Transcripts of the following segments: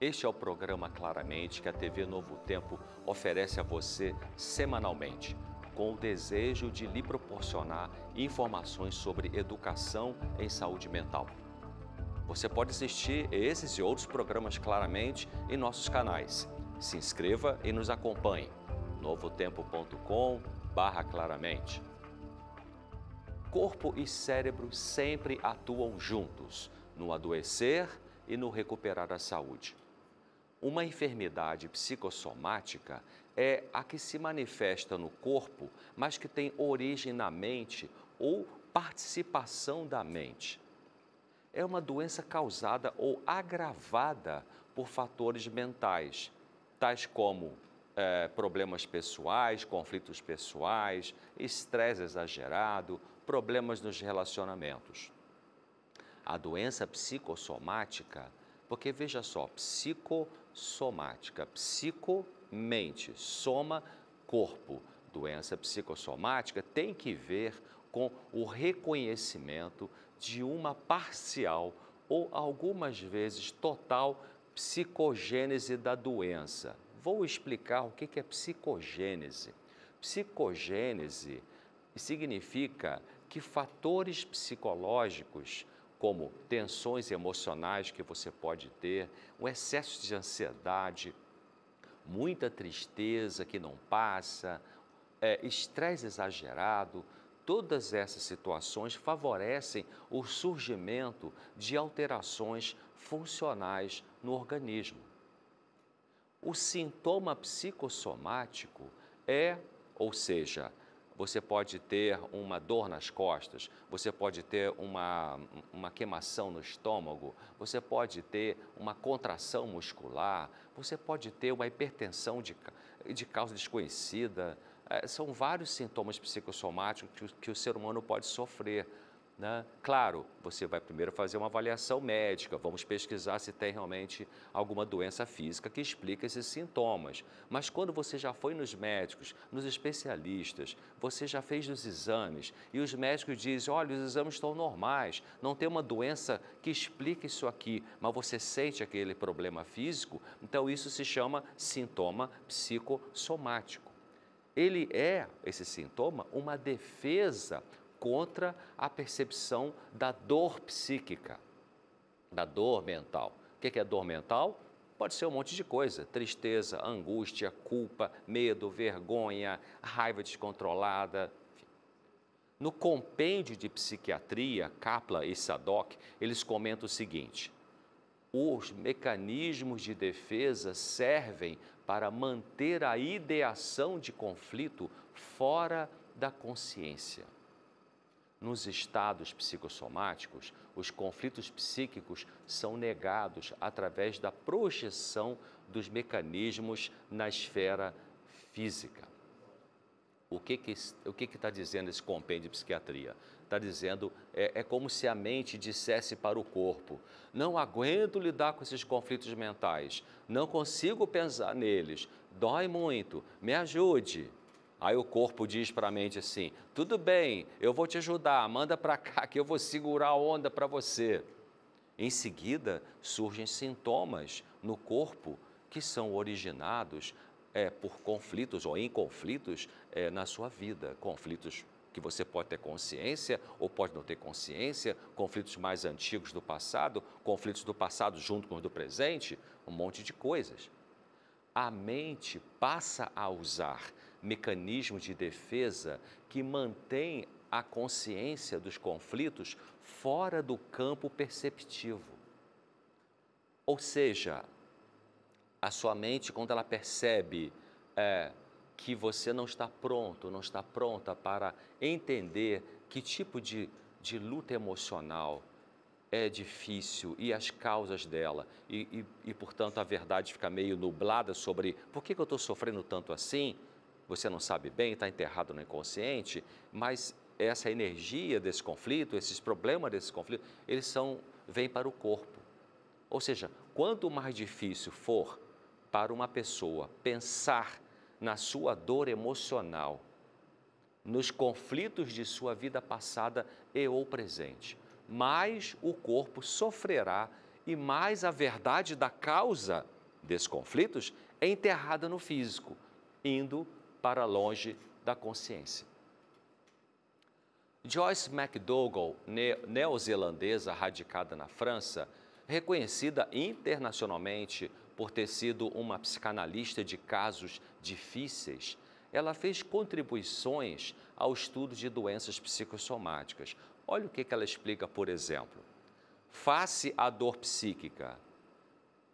Este é o programa Claramente que a TV Novo Tempo oferece a você semanalmente, com o desejo de lhe proporcionar informações sobre educação em saúde mental. Você pode assistir esses e outros programas Claramente em nossos canais. Se inscreva e nos acompanhe. novotempo.com/claramente. Corpo e cérebro sempre atuam juntos, no adoecer e no recuperar a saúde. Uma enfermidade psicossomática é a que se manifesta no corpo, mas que tem origem na mente ou participação da mente. É uma doença causada ou agravada por fatores mentais, tais como problemas pessoais, conflitos pessoais, estresse exagerado, problemas nos relacionamentos. A doença psicossomática, porque veja só, psicossomática, mente, soma, corpo. Doença psicossomática tem que ver com o reconhecimento de uma parcial ou algumas vezes total psicogênese da doença. Vou explicar o que é psicogênese. Psicogênese significa que fatores psicológicos, como tensões emocionais que você pode ter, um excesso de ansiedade, muita tristeza que não passa, estresse exagerado, todas essas situações favorecem o surgimento de alterações funcionais no organismo. O sintoma psicossomático ou seja, você pode ter uma dor nas costas, você pode ter uma queimação no estômago, você pode ter uma contração muscular, você pode ter uma hipertensão de causa desconhecida. São vários sintomas psicossomáticos que o ser humano pode sofrer, né? Claro, você vai primeiro fazer uma avaliação médica, vamos pesquisar se tem realmente alguma doença física que explica esses sintomas. Mas quando você já foi nos médicos, nos especialistas, você já fez os exames e os médicos dizem, olha, os exames estão normais, não tem uma doença que explique isso aqui, mas você sente aquele problema físico, então isso se chama sintoma psicossomático. Esse sintoma, uma defesa contra a percepção da dor psíquica, da dor mental. O que é dor mental? Pode ser um monte de coisa, tristeza, angústia, culpa, medo, vergonha, raiva descontrolada. Enfim. No compêndio de psiquiatria, Kaplan e Sadok, eles comentam o seguinte: os mecanismos de defesa servem para manter a ideação de conflito fora da consciência. Nos estados psicossomáticos, os conflitos psíquicos são negados através da projeção dos mecanismos na esfera física. O que está dizendo esse compêndio de psiquiatria? Está dizendo, é como se a mente dissesse para o corpo, não aguento lidar com esses conflitos mentais, não consigo pensar neles, dói muito, me ajude. Aí o corpo diz para a mente assim, tudo bem, eu vou te ajudar, manda para cá que eu vou segurar a onda para você. Em seguida, surgem sintomas no corpo que são originados por conflitos ou em conflitos na sua vida. Conflitos que você pode ter consciência ou pode não ter consciência, conflitos mais antigos do passado, conflitos do passado junto com os do presente, um monte de coisas. A mente passa a usar mecanismos de defesa que mantêm a consciência dos conflitos fora do campo perceptivo. Ou seja, a sua mente, quando ela percebe que você não está pronto, não está pronta para entender que tipo de luta emocional é difícil e as causas dela, portanto, a verdade fica meio nublada sobre por que eu estou sofrendo tanto assim, você não sabe bem, está enterrado no inconsciente, mas essa energia desse conflito, esses problemas desse conflito, vêm para o corpo. Ou seja, quanto mais difícil for para uma pessoa pensar na sua dor emocional, nos conflitos de sua vida passada e ou presente, mais o corpo sofrerá e mais a verdade da causa desses conflitos é enterrada no físico, indo para longe da consciência. Joyce McDougall, neozelandesa radicada na França, reconhecida internacionalmente por ter sido uma psicanalista de casos difíceis, ela fez contribuições ao estudo de doenças psicossomáticas. Olha o que ela explica, por exemplo. Face à dor psíquica,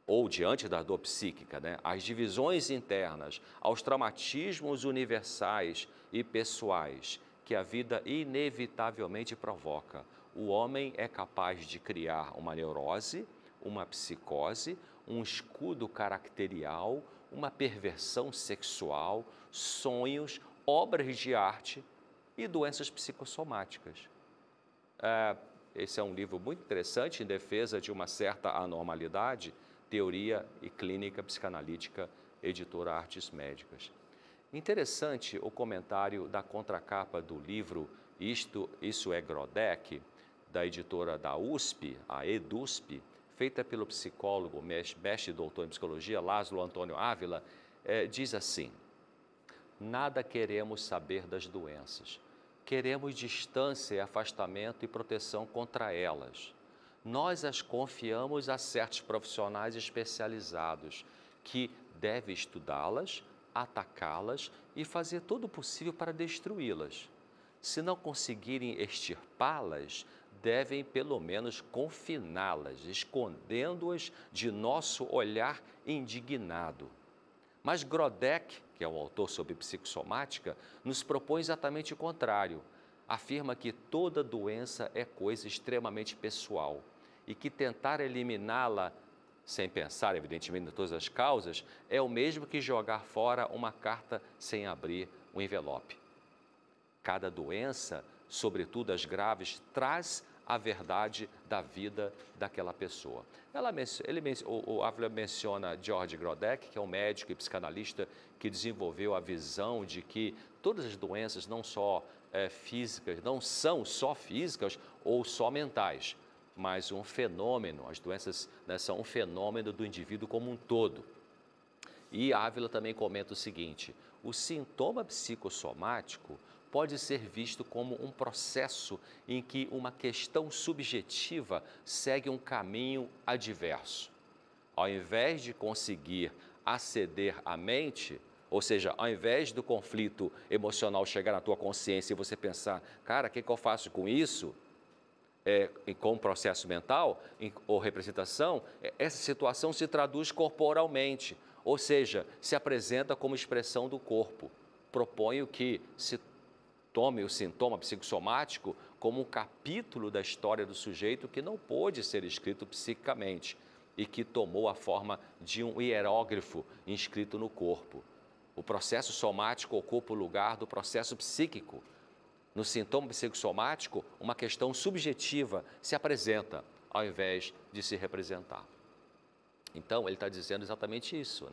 ou diante da dor psíquica, às divisões internas, aos traumatismos universais e pessoais que a vida inevitavelmente provoca, o homem é capaz de criar uma neurose, uma psicose, um escudo caracterial, uma perversão sexual, sonhos, obras de arte e doenças psicossomáticas. Esse é um livro muito interessante em defesa de uma certa anormalidade, Teoria e Clínica Psicanalítica, editora Artes Médicas. Interessante o comentário da contracapa do livro Isso é Grodeck, da editora da USP, a EDUSP, feita pelo psicólogo, mestre e doutor em psicologia, Lázaro Antônio Ávila, diz assim: nada queremos saber das doenças. Queremos distância e afastamento e proteção contra elas. Nós as confiamos a certos profissionais especializados que devem estudá-las, atacá-las e fazer todo o possível para destruí-las. Se não conseguirem extirpá-las, devem pelo menos confiná-las, escondendo-as de nosso olhar indignado. Mas Grodeck, que é um autor sobre psicossomática, nos propõe exatamente o contrário. Afirma que toda doença é coisa extremamente pessoal e que tentar eliminá-la, sem pensar, evidentemente, em todas as causas, é o mesmo que jogar fora uma carta sem abrir o envelope. Cada doença, sobretudo as graves, traz a verdade da vida daquela pessoa. O Ávila menciona George Grodeck, que é um médico e psicanalista que desenvolveu a visão de que todas as doenças não são só físicas ou só mentais, mas um fenômeno, as doenças são um fenômeno do indivíduo como um todo. E Ávila também comenta o seguinte: o sintoma psicossomático pode ser visto como um processo em que uma questão subjetiva segue um caminho adverso. Ao invés de conseguir aceder à mente, ou seja, ao invés do conflito emocional chegar na tua consciência e você pensar, cara, o que eu faço com isso? Com um processo mental ou representação, essa situação se traduz corporalmente, ou seja, se apresenta como expressão do corpo. Proponho que se tome o sintoma psicossomático como um capítulo da história do sujeito que não pôde ser escrito psiquicamente e que tomou a forma de um hierógrafo inscrito no corpo. O processo somático ocupa o lugar do processo psíquico. No sintoma psicossomático, uma questão subjetiva se apresenta, ao invés de se representar. Então, ele está dizendo exatamente isso,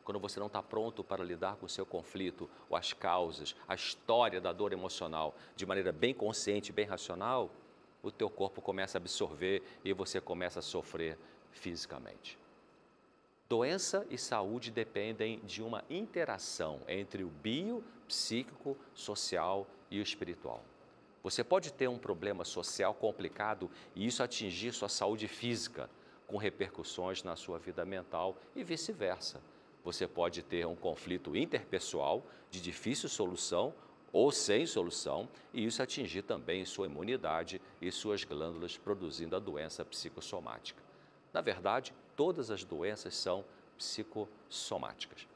Quando você não está pronto para lidar com o seu conflito, ou as causas, a história da dor emocional, de maneira bem consciente, bem racional, o teu corpo começa a absorver e você começa a sofrer fisicamente. Doença e saúde dependem de uma interação entre o bio, psíquico, social e o espiritual. Você pode ter um problema social complicado e isso atingir sua saúde física, com repercussões na sua vida mental e vice-versa. Você pode ter um conflito interpessoal de difícil solução ou sem solução e isso atingir também sua imunidade e suas glândulas, produzindo a doença psicossomática. Na verdade, todas as doenças são psicossomáticas.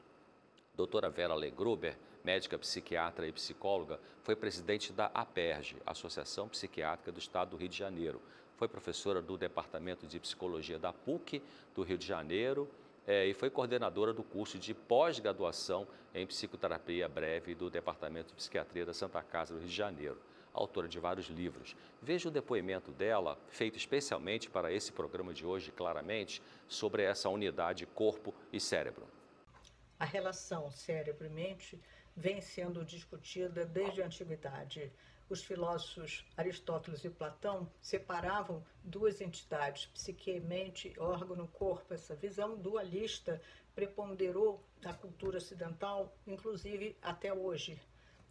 Doutora Vera Legruber, médica psiquiatra e psicóloga, foi presidente da APERJ, Associação Psiquiátrica do Estado do Rio de Janeiro. Foi professora do Departamento de Psicologia da PUC do Rio de Janeiro e foi coordenadora do curso de pós-graduação em psicoterapia breve do Departamento de Psiquiatria da Santa Casa do Rio de Janeiro. Autora de vários livros. Veja o depoimento dela, feito especialmente para esse programa de hoje, claramente, sobre essa unidade corpo e cérebro. A relação cérebro e mente vem sendo discutida desde a antiguidade. os filósofos Aristóteles e Platão separavam duas entidades, psique, mente, órgão, corpo. Essa visão dualista preponderou na cultura ocidental, inclusive até hoje,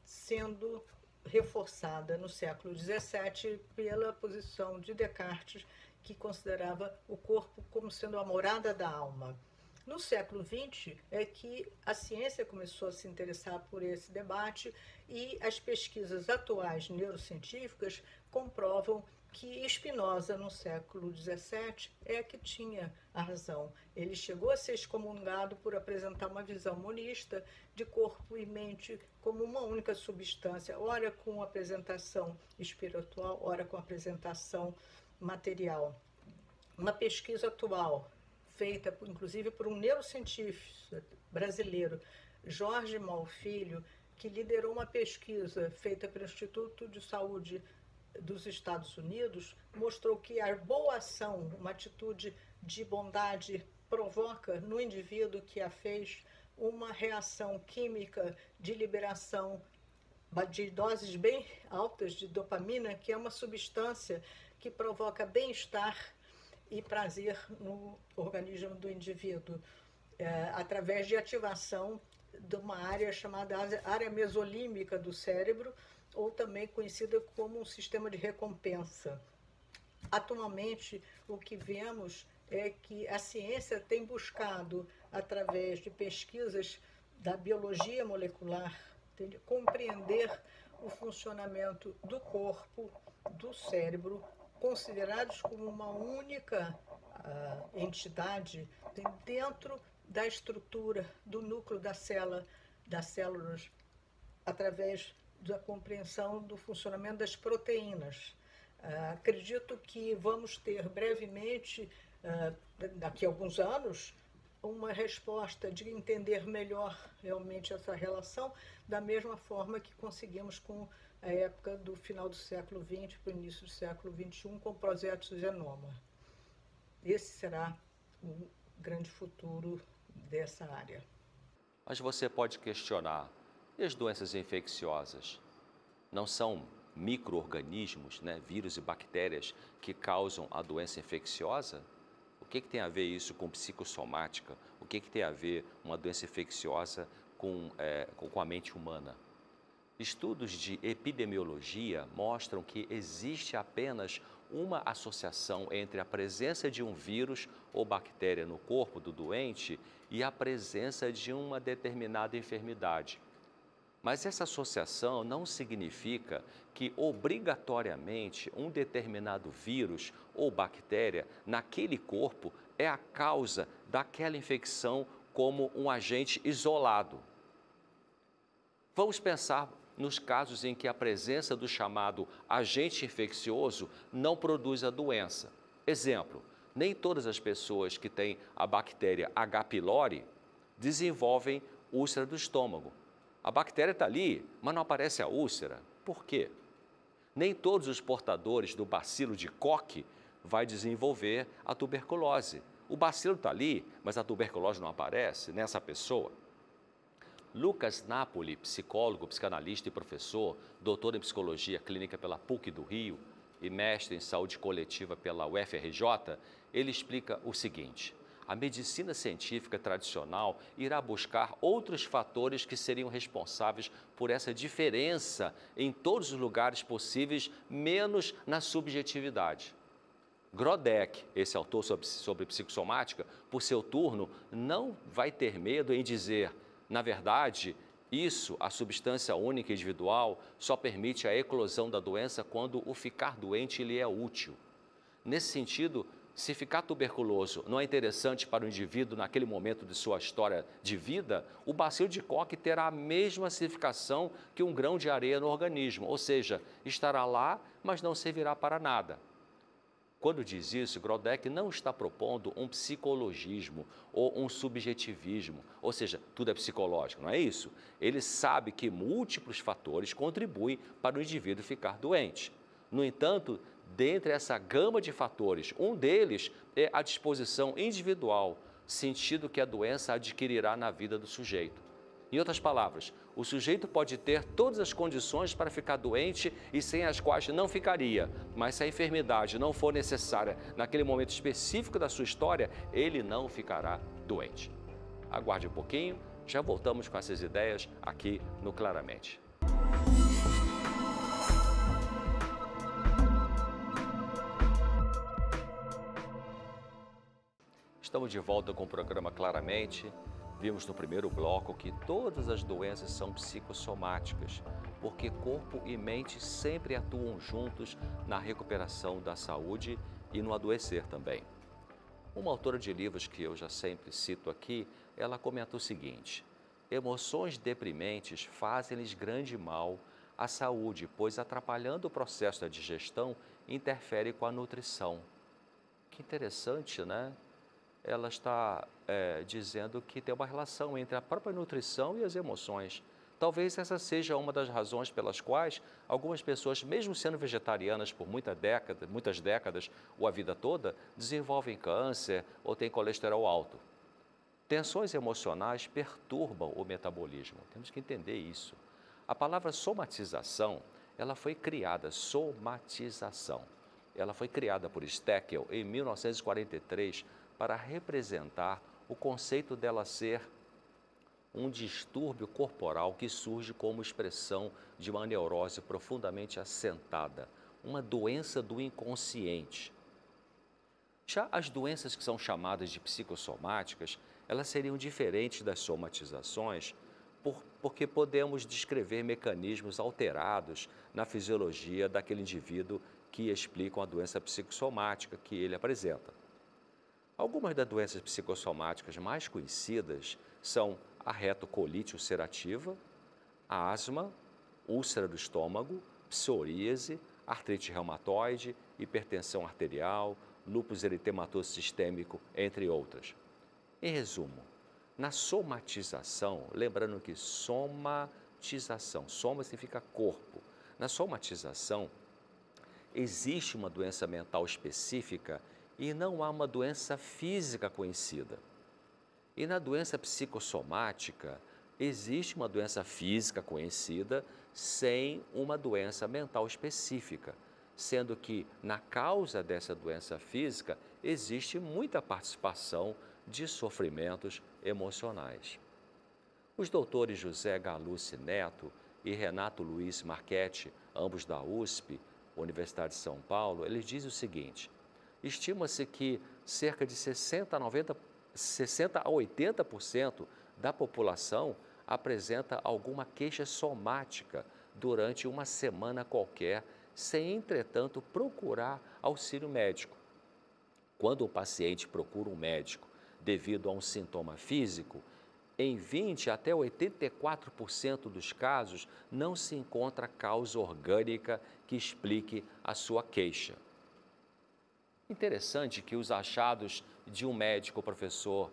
sendo reforçada no século XVII pela posição de Descartes, que considerava o corpo como sendo a morada da alma. No século XX é que a ciência começou a se interessar por esse debate e as pesquisas atuais neurocientíficas comprovam que Spinoza, no século XVII, é que tinha a razão. Ele chegou a ser excomungado por apresentar uma visão monista de corpo e mente como uma única substância, ora com apresentação espiritual, ora com apresentação material. Uma pesquisa atual, feita inclusive por um neurocientista brasileiro, Jorge Mal Filho, que liderou uma pesquisa feita pelo Instituto de Saúde dos Estados Unidos, mostrou que a boa ação, uma atitude de bondade, provoca no indivíduo que a fez uma reação química de liberação de doses bem altas de dopamina, que é uma substância que provoca bem-estar e prazer no organismo do indivíduo, através de ativação de uma área chamada área mesolímbica do cérebro, ou também conhecida como um sistema de recompensa. Atualmente, o que vemos é que a ciência tem buscado, através de pesquisas da biologia molecular, compreender o funcionamento do corpo, do cérebro, considerados como uma única entidade dentro da estrutura do núcleo das células, através da compreensão do funcionamento das proteínas. Acredito que vamos ter brevemente, daqui a alguns anos, uma resposta de entender melhor realmente essa relação, da mesma forma que conseguimos com a época do final do século XX para o início do século XXI, com o projeto Genoma. Esse será o grande futuro dessa área. Mas você pode questionar, e as doenças infecciosas? Não são micro-organismos, né, vírus e bactérias, que causam a doença infecciosa? O que tem a ver isso com psicossomática? O que tem a ver uma doença infecciosa com a mente humana? Estudos de epidemiologia mostram que existe apenas uma associação entre a presença de um vírus ou bactéria no corpo do doente e a presença de uma determinada enfermidade. Mas essa associação não significa que obrigatoriamente um determinado vírus ou bactéria naquele corpo é a causa daquela infecção como um agente isolado. Vamos pensar nos casos em que a presença do chamado agente infeccioso não produz a doença. Exemplo, nem todas as pessoas que têm a bactéria H. pylori desenvolvem úlcera do estômago. A bactéria está ali, mas não aparece a úlcera. Por quê? Nem todos os portadores do bacilo de Koch vai desenvolver a tuberculose. O bacilo está ali, mas a tuberculose não aparece nessa pessoa. Lucas Napoli, psicólogo, psicanalista e professor, doutor em psicologia clínica pela PUC do Rio e mestre em saúde coletiva pela UFRJ, ele explica o seguinte: a medicina científica tradicional irá buscar outros fatores que seriam responsáveis por essa diferença em todos os lugares possíveis, menos na subjetividade. Grodek, esse autor sobre psicossomática, por seu turno, não vai ter medo em dizer: na verdade, isso, a substância única e individual, só permite a eclosão da doença quando o ficar doente lhe é útil. Nesse sentido, se ficar tuberculoso não é interessante para o indivíduo naquele momento de sua história de vida, o bacilo de Koch terá a mesma significação que um grão de areia no organismo, ou seja, estará lá, mas não servirá para nada. Quando diz isso, Grodek não está propondo um psicologismo ou um subjetivismo, ou seja, tudo é psicológico, não é isso? Ele sabe que múltiplos fatores contribuem para o indivíduo ficar doente. No entanto, dentre essa gama de fatores, um deles é a disposição individual, sentido que a doença adquirirá na vida do sujeito. Em outras palavras, O sujeito pode ter todas as condições para ficar doente e sem as quais não ficaria, mas se a enfermidade não for necessária naquele momento específico da sua história, ele não ficará doente. Aguarde um pouquinho, já voltamos com essas ideias aqui no Claramente. Estamos de volta com o programa Claramente. Vimos no primeiro bloco que todas as doenças são psicossomáticas, porque corpo e mente sempre atuam juntos na recuperação da saúde e no adoecer também. Uma autora de livros que eu já sempre cito aqui, ela comenta o seguinte: emoções deprimentes fazem-lhes grande mal à saúde, pois atrapalhando o processo da digestão, interfere com a nutrição. Que interessante, né? Ela está dizendo que tem uma relação entre a própria nutrição e as emoções. Talvez essa seja uma das razões pelas quais algumas pessoas, mesmo sendo vegetarianas por muitas décadas ou a vida toda, desenvolvem câncer ou têm colesterol alto. Tensões emocionais perturbam o metabolismo. Temos que entender isso. A palavra somatização, ela foi criada, somatização. Ela foi criada por Steckel em 1943 para representar o conceito dela ser um distúrbio corporal que surge como expressão de uma neurose profundamente assentada, uma doença do inconsciente. Já as doenças que são chamadas de psicossomáticas, elas seriam diferentes das somatizações, porque podemos descrever mecanismos alterados na fisiologia daquele indivíduo que explicam a doença psicossomática que ele apresenta. Algumas das doenças psicossomáticas mais conhecidas são a retocolite ulcerativa, a asma, úlcera do estômago, psoríase, artrite reumatoide, hipertensão arterial, lúpus eritematoso sistêmico, entre outras. Em resumo, na somatização, lembrando que somatização, soma significa corpo. Na somatização, existe uma doença mental específica e não há uma doença física conhecida. E na doença psicossomática, existe uma doença física conhecida sem uma doença mental específica, sendo que na causa dessa doença física existe muita participação de sofrimentos emocionais. Os doutores José Galucci Neto e Renato Luiz Marchetti, ambos da USP, Universidade de São Paulo, eles dizem o seguinte: estima-se que cerca de 60 a 80% da população apresenta alguma queixa somática durante uma semana qualquer, sem, entretanto, procurar auxílio médico. Quando o paciente procura um médico devido a um sintoma físico, em 20 até 84% dos casos não se encontra causa orgânica que explique a sua queixa. Interessante que os achados de um médico professor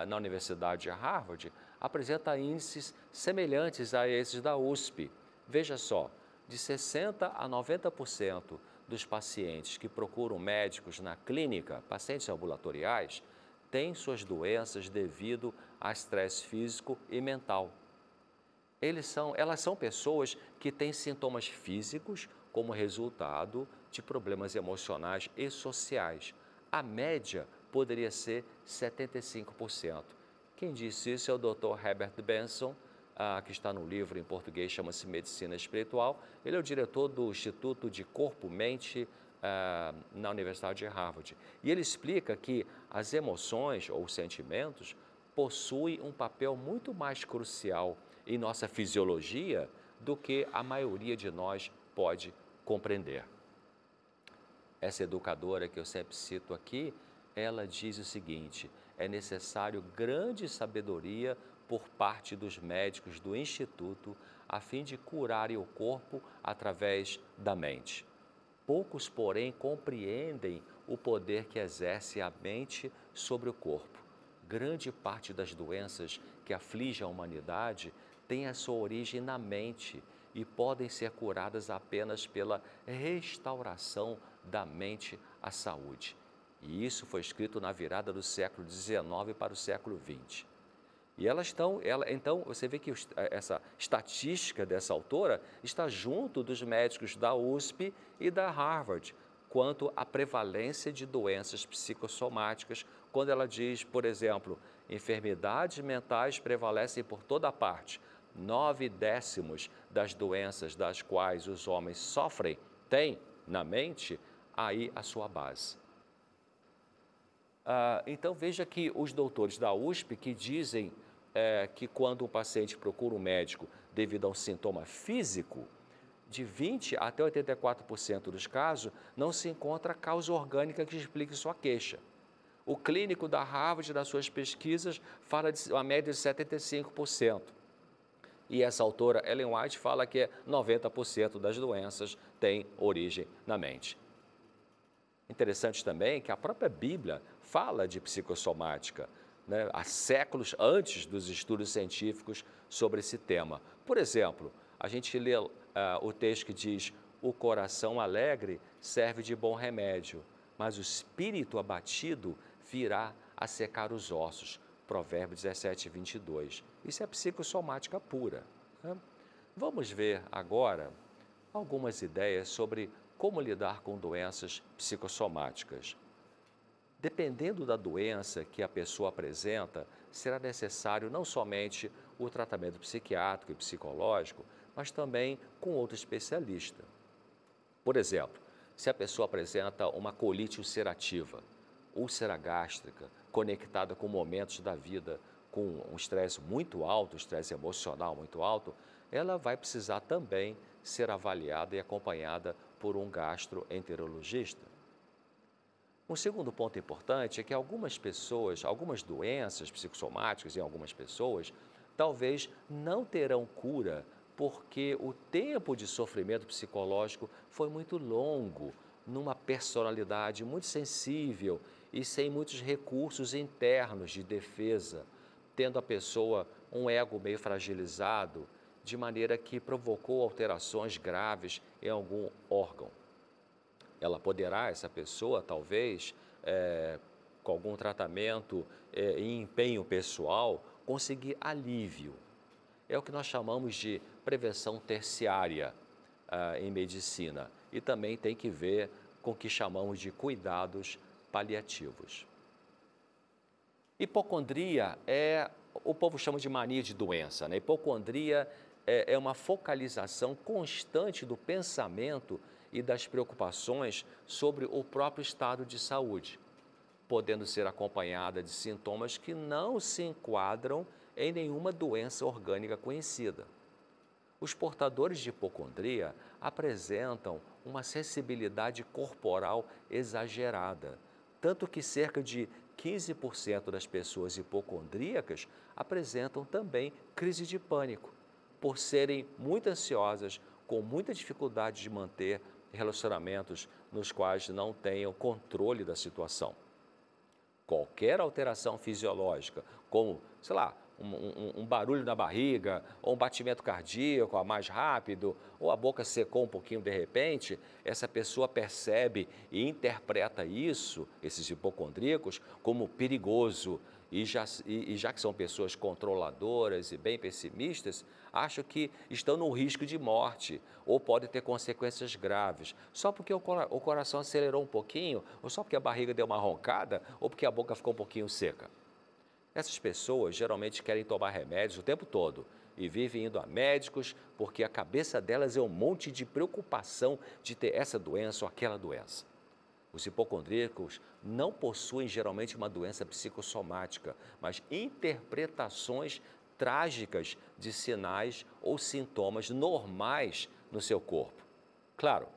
na Universidade de Harvard apresenta índices semelhantes a esses da USP. Veja só, de 60 a 90% dos pacientes que procuram médicos na clínica, pacientes ambulatoriais, têm suas doenças devido a estresse físico e mental. Elas são pessoas que têm sintomas físicos como resultado de problemas emocionais e sociais. A média poderia ser 75%. Quem disse isso é o Dr. Herbert Benson, que está no livro em português, chama-se Medicina Espiritual. Ele é o diretor do Instituto de Corpo-Mente na Universidade de Harvard. E ele explica que as emoções ou sentimentos possuem um papel muito mais crucial em nossa fisiologia do que a maioria de nós pode compreender. Essa educadora que eu sempre cito aqui, ela diz o seguinte: é necessário grande sabedoria por parte dos médicos do Instituto a fim de curarem o corpo através da mente. Poucos, porém, compreendem o poder que exerce a mente sobre o corpo. Grande parte das doenças que afligem a humanidade tem a sua origem na mente e podem ser curadas apenas pela restauração da mente à saúde. E isso foi escrito na virada do século XIX para o século XX. E então, você vê que essa estatística dessa autora está junto dos médicos da USP e da Harvard, quanto à prevalência de doenças psicossomáticas, quando ela diz, por exemplo, enfermidades mentais prevalecem por toda parte. 9/10 das doenças das quais os homens sofrem têm na mente aí a sua base. Então, veja que os doutores da USP que dizem que quando o paciente procura um médico devido a um sintoma físico, de 20% até 84% dos casos, não se encontra causa orgânica que explique sua queixa. O clínico da Harvard, nas suas pesquisas, fala de uma média de 75%. E essa autora, Ellen White, fala que 90% das doenças têm origem na mente. Interessante também que a própria Bíblia fala de psicossomática, né, há séculos antes dos estudos científicos sobre esse tema. Por exemplo, a gente lê o texto que diz: o coração alegre serve de bom remédio, mas o espírito abatido virá a secar os ossos. Provérbios 17:22. Isso é psicossomática pura, né? Vamos ver agora algumas ideias sobre como lidar com doenças psicossomáticas. Dependendo da doença que a pessoa apresenta, será necessário não somente o tratamento psiquiátrico e psicológico, mas também com outro especialista. Por exemplo, se a pessoa apresenta uma colite ulcerativa, úlcera gástrica, conectada com momentos da vida com um estresse muito alto, estresse emocional muito alto, ela vai precisar também ser avaliada e acompanhada por um gastroenterologista. Um segundo ponto importante é que algumas doenças psicossomáticas em algumas pessoas, talvez não terão cura porque o tempo de sofrimento psicológico foi muito longo, numa personalidade muito sensível e sem muitos recursos internos de defesa, tendo a pessoa um ego meio fragilizado, de maneira que provocou alterações graves em algum órgão. Essa pessoa, talvez, com algum tratamento e empenho pessoal, conseguir alívio. É o que nós chamamos de prevenção terciária em medicina e também tem que ver com o que chamamos de cuidados paliativos. Hipocondria o povo chama de mania de doença, né? Hipocondria é uma focalização constante do pensamento e das preocupações sobre o próprio estado de saúde, podendo ser acompanhada de sintomas que não se enquadram em nenhuma doença orgânica conhecida. Os portadores de hipocondria apresentam uma sensibilidade corporal exagerada, tanto que cerca de 15% das pessoas hipocondríacas apresentam também crise de pânico, por serem muito ansiosas, com muita dificuldade de manter relacionamentos nos quais não tenham controle da situação. Qualquer alteração fisiológica, como, sei lá, um barulho na barriga, ou um batimento cardíaco a mais rápido, ou a boca secou um pouquinho de repente, essa pessoa percebe e interpreta isso, esses hipocondríacos, como perigoso. E já que são pessoas controladoras e bem pessimistas, acham que estão no risco de morte ou podem ter consequências graves, só porque o coração acelerou um pouquinho, ou só porque a barriga deu uma roncada, ou porque a boca ficou um pouquinho seca. Essas pessoas geralmente querem tomar remédios o tempo todo e vivem indo a médicos porque a cabeça delas é um monte de preocupação de ter essa doença ou aquela doença. Os hipocondríacos não possuem geralmente uma doença psicossomática, mas interpretações trágicas de sinais ou sintomas normais no seu corpo. Claro,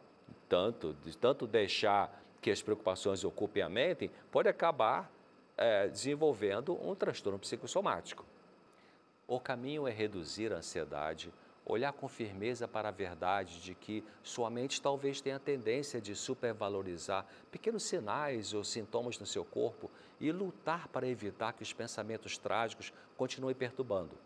tanto deixar que as preocupações ocupem a mente, pode acabar desenvolvendo um transtorno psicossomático. O caminho é reduzir a ansiedade, olhar com firmeza para a verdade de que sua mente talvez tenha a tendência de supervalorizar pequenos sinais ou sintomas no seu corpo e lutar para evitar que os pensamentos trágicos continuem perturbando.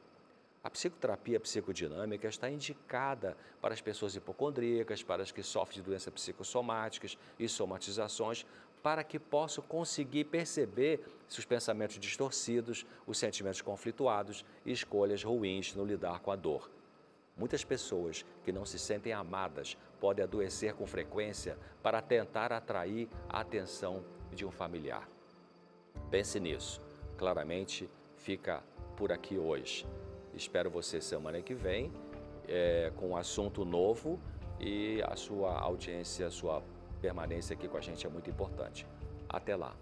A psicoterapia psicodinâmica está indicada para as pessoas hipocondríacas, para as que sofrem de doenças psicossomáticas e somatizações, para que possam conseguir perceber seus pensamentos distorcidos, os sentimentos conflituados e escolhas ruins no lidar com a dor. Muitas pessoas que não se sentem amadas podem adoecer com frequência para tentar atrair a atenção de um familiar. Pense nisso. Claramente, fica por aqui hoje. Espero você semana que vem com um assunto novo e a sua audiência, a sua permanência aqui com a gente é muito importante. Até lá!